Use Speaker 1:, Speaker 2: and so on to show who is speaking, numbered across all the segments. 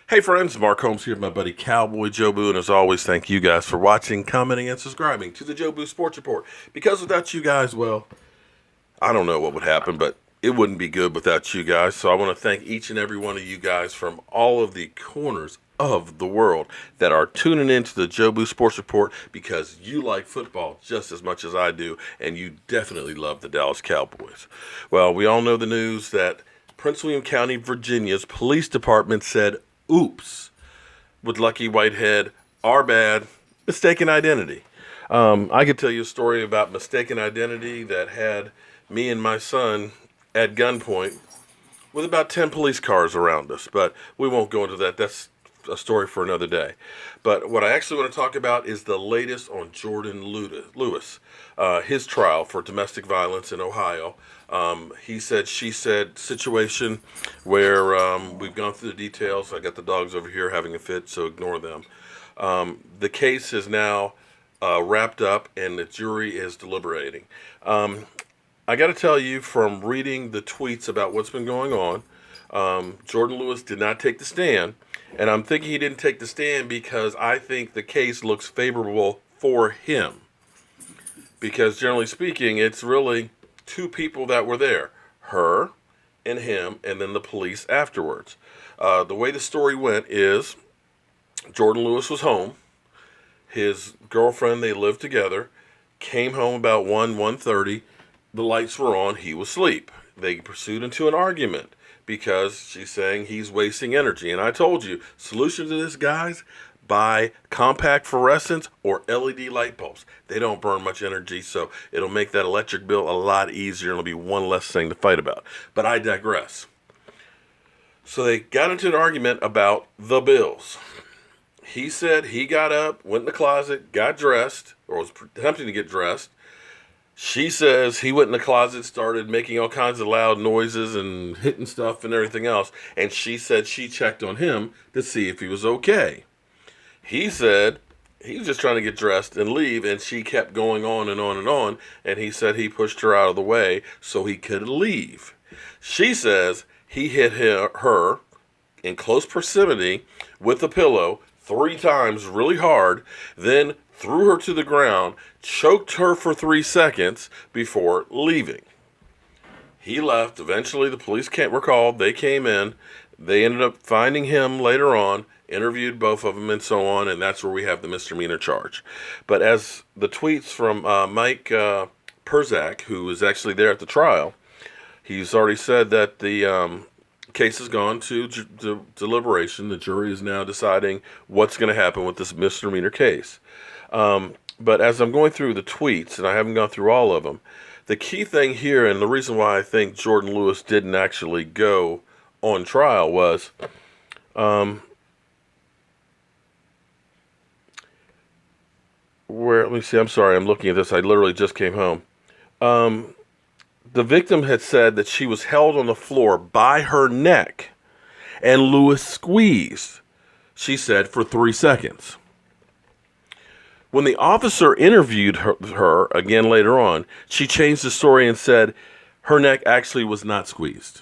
Speaker 1: Hey friends, Mark Holmes here with my buddy Cowboy Joe Boo, and as always, thank you guys for watching, commenting, and subscribing to the Joe Boo Sports Report. Because without you guys, well, I don't know what would happen, but it wouldn't be good without you guys. So I want to thank each and every one of you guys from all of the corners of the world that are tuning into the Joe Boo Sports Report because you like football just as much as I do, and you definitely love the Dallas Cowboys. Well, we all know the news that Prince William County, Virginia's police department said, oops, with Lucky Whitehead, our bad, mistaken identity. I could tell you a story about mistaken identity that had me and my son at gunpoint with about 10 police cars around us, but we won't go into that. That's a story for another day. But what I actually want to talk about is the latest on Jourdan Lewis, his trial for domestic violence in Ohio. He said, she said situation where we've gone through the details. I got the dogs over here having a fit, so ignore them. The case is now wrapped up and the jury is deliberating. I got to tell you from reading the tweets about what's been going on, Jourdan Lewis did not take the stand. And I'm thinking he didn't take the stand because I think the case looks favorable for him. Because generally speaking, it's really two people that were there, her and him, and then the police afterwards. The way the story went is Jourdan Lewis was home. His girlfriend, they lived together, came home about 1:30. The lights were on. He was asleep. They pursued into an argument because she's saying he's wasting energy. And I told you, solution to this, guys, buy compact fluorescents or LED light bulbs. They don't burn much energy, so it'll make that electric bill a lot easier. It'll be one less thing to fight about. But I digress. So they got into an argument about the bills. He said he got up, went in the closet, got dressed, or was attempting to get dressed. She says he went in the closet, started making all kinds of loud noises and hitting stuff and everything else. And she said she checked on him to see if he was okay. He said he was just trying to get dressed and leave, and she kept going on and on and on. And he said he pushed her out of the way so he could leave. She says he hit her in close proximity with a pillow 3 times really hard, then threw her to the ground, choked her for 3 seconds before leaving. He left. Eventually, the police were called. They came in. They ended up finding him later on, interviewed both of them, and so on, and that's where we have the misdemeanor charge. But as the tweets from Mike Perzak, who was actually there at the trial, he's already said that the case has gone to deliberation. The jury is now deciding what's going to happen with this misdemeanor case. But as I'm going through the tweets, and I haven't gone through all of them, the key thing here, and the reason why I think Jourdan Lewis didn't actually go on trial was let me see, I'm sorry, I'm looking at this. I literally just came home. The victim had said that she was held on the floor by her neck, and Lewis squeezed, she said, for 3 seconds. When the officer interviewed her again later on, she changed the story and said her neck actually was not squeezed.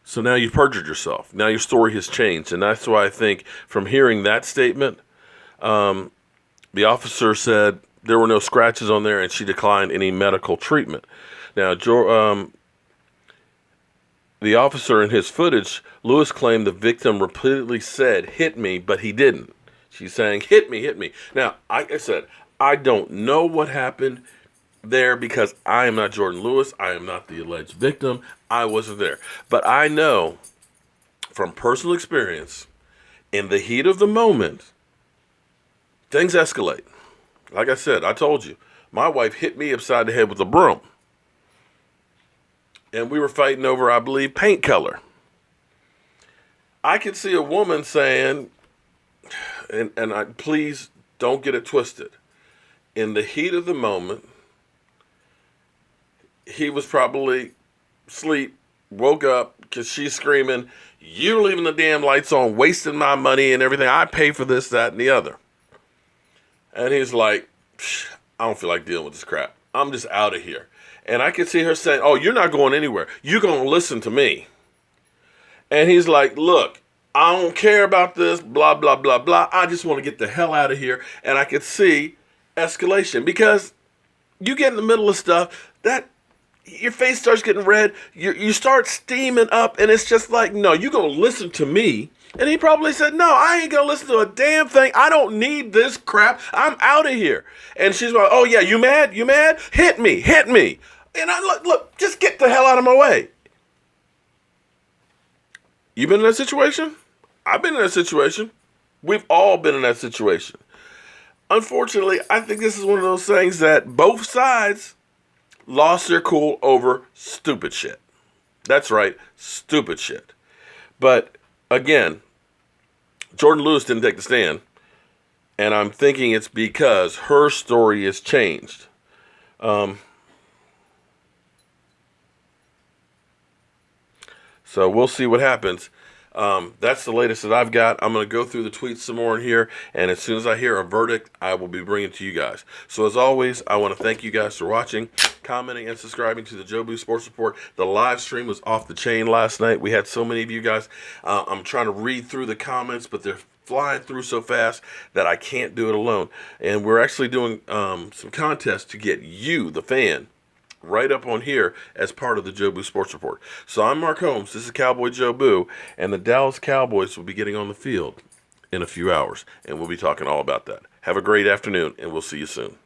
Speaker 1: So now you've perjured yourself. Now your story has changed. And that's why I think from hearing that statement, the officer said there were no scratches on there and she declined any medical treatment. Now, the officer in his footage, Lewis claimed the victim repeatedly said, "Hit me," but he didn't. She's saying, "Hit me, hit me." Now, like I said, I don't know what happened there because I am not Jourdan Lewis. I am not the alleged victim. I wasn't there. But I know from personal experience, in the heat of the moment, things escalate. Like I said, I told you, my wife hit me upside the head with a broom. And we were fighting over, I believe, paint color. I could see a woman saying, and I please don't get it twisted. In the heat of the moment, he was probably asleep, woke up because she's screaming, "You're leaving the damn lights on, wasting my money and everything. I pay for this, that, and the other." And he's like, "I don't feel like dealing with this crap. I'm just out of here." And I could see her saying, "Oh, you're not going anywhere. You're going to listen to me." And he's like, "Look, I don't care about this, blah, blah, blah, blah. I just want to get the hell out of here. And I could see escalation because you get in the middle of stuff that your face starts getting red. You start steaming up, and it's just like, no, you're going to listen to me. And he probably said, no, I ain't going to listen to a damn thing. I don't need this crap. I'm out of here. And she's like, oh, yeah, you mad? You mad? Hit me. Hit me. And I look, just get the hell out of my way. You been in that situation? I've been in that situation. We've all been in that situation. Unfortunately, I think this is one of those things that both sides lost their cool over stupid shit. That's right, stupid shit. But again, Jourdan Lewis didn't take the stand, and I'm thinking it's because her story has changed. So we'll see what happens. That's the latest that I've got. I'm going to go through the tweets some more in here, and as soon as I hear a verdict, I will be bringing it to you guys. So as always, I want to thank you guys for watching, commenting, and subscribing to the Jobu Sports Report. The live stream was off the chain last night. We had so many of you guys. I'm trying to read through the comments, but they're flying through so fast that I can't do it alone. And we're actually doing some contests to get you, the fan, right up on here as part of the Jobu Sports Report. So I'm Mark Holmes. This is Cowboy Jobu, and the Dallas Cowboys will be getting on the field in a few hours, and we'll be talking all about that. Have a great afternoon, and we'll see you soon.